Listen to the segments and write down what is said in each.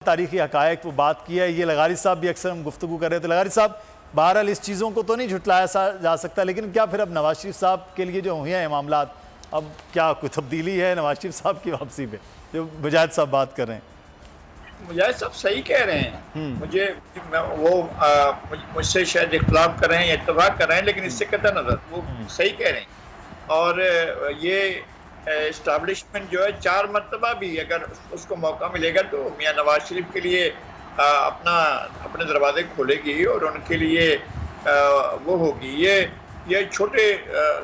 تاریخی حقائق وہ بات کی ہے. یہ لغاری صاحب بھی اکثر ہم گفتگو کر رہے تھے. لغاری صاحب بہرحال اس چیزوں کو تو نہیں جھٹلایا جا سکتا، لیکن کیا پھر اب نواز شریف صاحب کے لیے جو ہوئے ہیں معاملات، اب کیا کوئی تبدیلی ہے نواز شریف صاحب کی واپسی پہ جو مجاہد صاحب بات کر رہے ہیں؟ مجاہد صاحب صحیح کہہ رہے ہیں. مجھ سے شاید اختلاف کر رہے ہیں یا اتفاق کر رہے ہیں، لیکن اس سے قطع نظر وہ صحیح کہہ رہے ہیں. اور یہ اسٹیبلشمنٹ جو ہے 4 مرتبہ بھی اگر اس کو موقع ملے گا تو میاں نواز شریف کے لیے اپنے دروازے کھولے گی اور ان کے لیے وہ ہوگی. یہ چھوٹے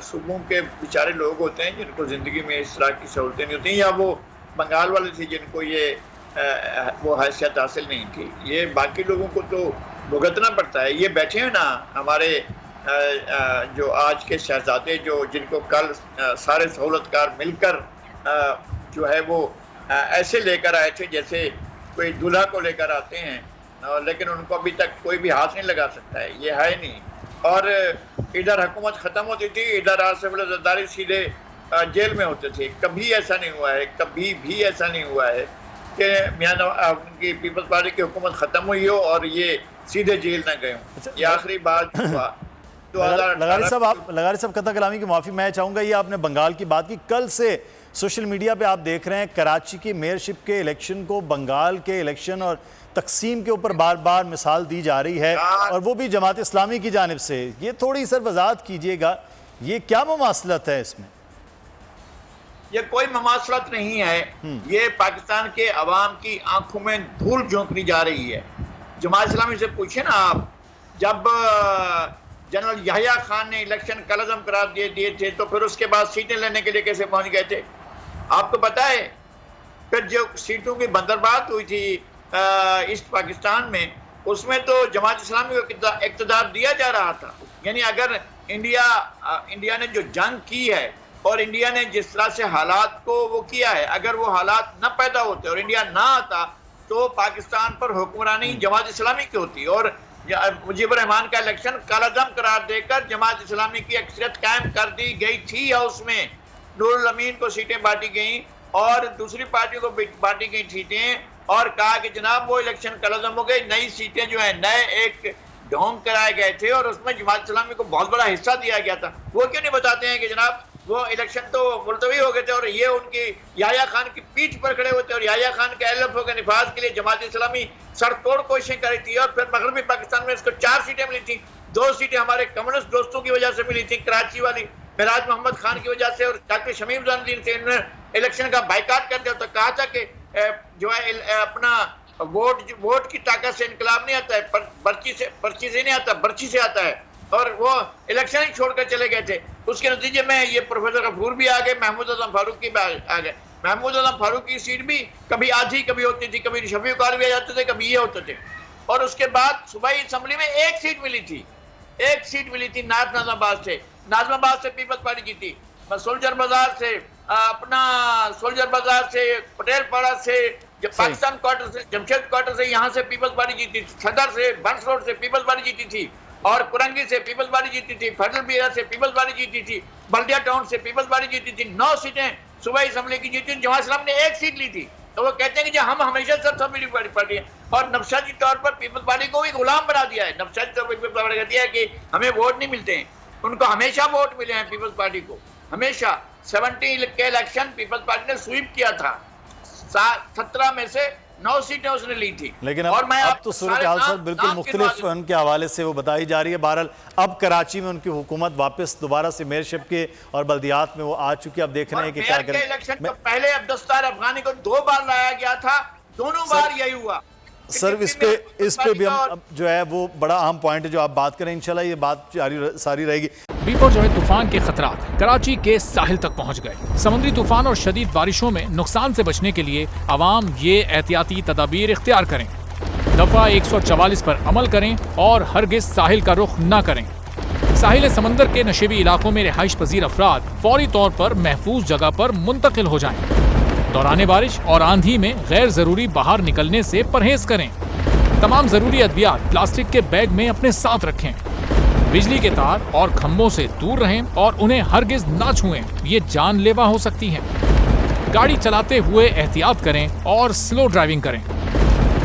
صوبوں کے بیچارے لوگ ہوتے ہیں جن کو زندگی میں اس طرح کی سہولتیں نہیں ہوتی، یا وہ بنگال والے تھے جن کو وہ حیثیت حاصل نہیں تھی. یہ باقی لوگوں کو تو بھگتنا پڑتا ہے. یہ بیٹھے ہیں نا ہمارے جو آج کے شہزادے جن کو کل سارے سہولت کار مل کر جو ہے وہ ایسے لے کر آئے تھے جیسے کوئی دلہا کو لے کر آتے ہیں، لیکن ان کو ابھی تک کوئی بھی ہاتھ نہیں لگا سکتا ہے. یہ ہے نہیں. اور ادھر حکومت ختم ہوتی تھی، ادھر آصف علی زرداری سیدھے جیل میں ہوتے تھے. کبھی ایسا نہیں ہوا ہے، کبھی بھی ایسا نہیں ہوا ہے کہ کی پیپلز پارٹی کی حکومت ختم ہوئی ہو اور یہ سیدھے جیل نہ گئے ہوں. یہ آخری بات ہوا. لغاری صاحب قطع کلامی کی معافی میں چاہوں گا. یہ آپ نے بنگال کی بات کی. کل سے سوشل میڈیا پہ آپ دیکھ رہے ہیں کراچی کی میئرشپ کے الیکشن کو بنگال کے الیکشن اور تقسیم کے اوپر بار بار مثال دی جا رہی ہے، اور وہ بھی جماعت اسلامی کی جانب سے. یہ تھوڑی سر وضاحت کیجئے گا، یہ کیا مماثلت ہے اس میں؟ یہ کوئی مماثلت نہیں ہے. یہ پاکستان کے عوام کی آنکھوں میں دھول جھونکنے جا رہی ہے. جماعت اسلامی سے پوچھیں نا آپ، جب جنرل یحییٰ خان نے الیکشن کالعزم قرار دیے تھے تو پھر اس کے بعد سیٹیں لینے کے لیے کیسے پہنچ گئے تھے آپ کو پتہ ہے؟ پھر جو سیٹوں کی بندربات ہوئی تھی ایسٹ پاکستان میں، اس میں تو جماعت اسلامی کو اقتدار دیا جا رہا تھا. یعنی اگر انڈیا نے جو جنگ کی ہے اور انڈیا نے جس طرح سے حالات کو وہ کیا ہے، اگر وہ حالات نہ پیدا ہوتے اور انڈیا نہ آتا تو پاکستان پر حکمرانی جماعت اسلامی کی ہوتی. اور مجیب الرحمان کا الیکشن کالعزم قرار دے کر جماعت اسلامی کی اکثریت قائم کر دی گئی تھی، یا اس میں نور الامین کو سیٹیں بانٹی گئیں اور دوسری پارٹیوں کو بانٹی گئی سیٹیں، اور کہا کہ جناب وہ الیکشن کالعزم ہو گئی، نئی سیٹیں جو ہیں نئے ایک ڈھونگ کرائے گئے تھے اور اس میں جماعت اسلامی کو بہت بڑا حصہ دیا گیا تھا. وہ کیوں نہیں بتاتے ہیں کہ جناب وہ الیکشن تو ملتوی ہو گئے تھے اور یہ ان کی یحییٰ خان کی پیٹھ پر کھڑے ہوتے اور یحییٰ خان کے LFO کے نفاذ کے لیے جماعت اسلامی سر توڑ کوششیں کری تھی. اور پھر مغربی پاکستان میں اس کو 4 سیٹیں ملی تھیں. 2 سیٹیں ہمارے کمیونسٹ دوستوں کی وجہ سے ملی تھیں، کراچی والی معراج محمد خان کی وجہ سے، اور ڈاکٹر شمیم الدین سے انہوں نے الیکشن کا بائیکاٹ کر دیا. تو کہا تھا کہ جو ہے اپنا ووٹ کی طاقت سے انقلاب نہیں آتا ہے، پرچی سے نہیں آتا، برچی سے آتا ہے. اور وہ الیکشن ہی چھوڑ کر چلے گئے تھے. اس کے نتیجے میں یہ پروفیسر غفور بھی آ گئے، محمود اعظم فاروقی بھی آ گئے. محمود اعظم فاروقی کی سیٹ بھی کبھی آدھی کبھی ہوتی تھی، کبھی شفیق قالوی آ جاتے تھے، کبھی یہ ہوتے تھے. اور اس کے بعد صوبائی اسمبلی میں ایک سیٹ ملی تھی نازم آباد سے. نازم آباد سے پیپلز پارٹی جیتی. سولجر بازار سے پٹیل پاڑا سے، پاکستان کوارٹر سے، جمشید کوارٹر سے یہاں سے پیپلز پارٹی جیتی تھی. صدر سے، بنس روڈ سے پیپلز پارٹی جیتی تھی، اور کرنگی سے پیپلز پارٹی جیتی تھی، فیڈرل بیرا سے پیپلز پارٹی جیتی تھی، بلدیہ ٹاؤن سے پیپلز پارٹی جیتی تھی. 9 سیٹیں صوبائی اسمبلی کی جیتی. جماعت اسلامی نے 1 سیٹ لی تھی. تو وہ کہتے ہیں کہ ہم ہمیشہ سب پارٹی ہیں، اور نفسیاتی طور پر پیپلز پارٹی کو بھی غلام بنا دیا ہے. نفسیاتی طور پر پیپلز پارٹی کہتی ہے کہ ہمیں ووٹ نہیں ملتے ہیں. ان کو ہمیشہ ووٹ ملے ہیں پیپلز پارٹی کو، ہمیشہ. 70 کے الیکشن پیپلز پارٹی نے سویپ کیا تھا. 17 میں سے 9 سیٹیں اس نے لی تھی. لیکن اب تو صورتحال سر بالکل مختلف ان کے حوالے سے وہ بتائی جا رہی ہے. بہرحال اب کراچی میں ان کی حکومت واپس دوبارہ سے میئرشپ کے اور بلدیات میں وہ آ چکی. اب دیکھ رہے ہیں کہ کیا کریں. الیکشن تو پہلے عبدالستار افغانی کو 2 بار لایا گیا تھا، دونوں بار یہی ہوا. سر اس پہ بھی ہم جو ہے وہ بڑا اہم پوائنٹ ہے جو آپ بات کریں، انشاءاللہ یہ بات ساری رہے گی. بیپور جو ہے طوفان کے خطرات کراچی کے ساحل تک پہنچ گئے. سمندری طوفان اور شدید بارشوں میں نقصان سے بچنے کے لیے عوام یہ احتیاطی تدابیر اختیار کریں. دفعہ 144 پر عمل کریں اور ہرگز ساحل کا رخ نہ کریں. ساحل سمندر کے نشیبی علاقوں میں رہائش پذیر افراد فوری طور پر محفوظ جگہ پر منتقل ہو جائیں. دوران بارش اور آندھی میں غیر ضروری باہر نکلنے سے پرہیز کریں. تمام ضروری ادویات پلاسٹک کے بیگ میں اپنے ساتھ رکھیں. بجلی کے تار اور کھمبوں سے دور رہیں اور انہیں ہرگز نہ چھوئیں، یہ جان لیوا ہو سکتی ہیں. گاڑی چلاتے ہوئے احتیاط کریں اور سلو ڈرائیونگ کریں.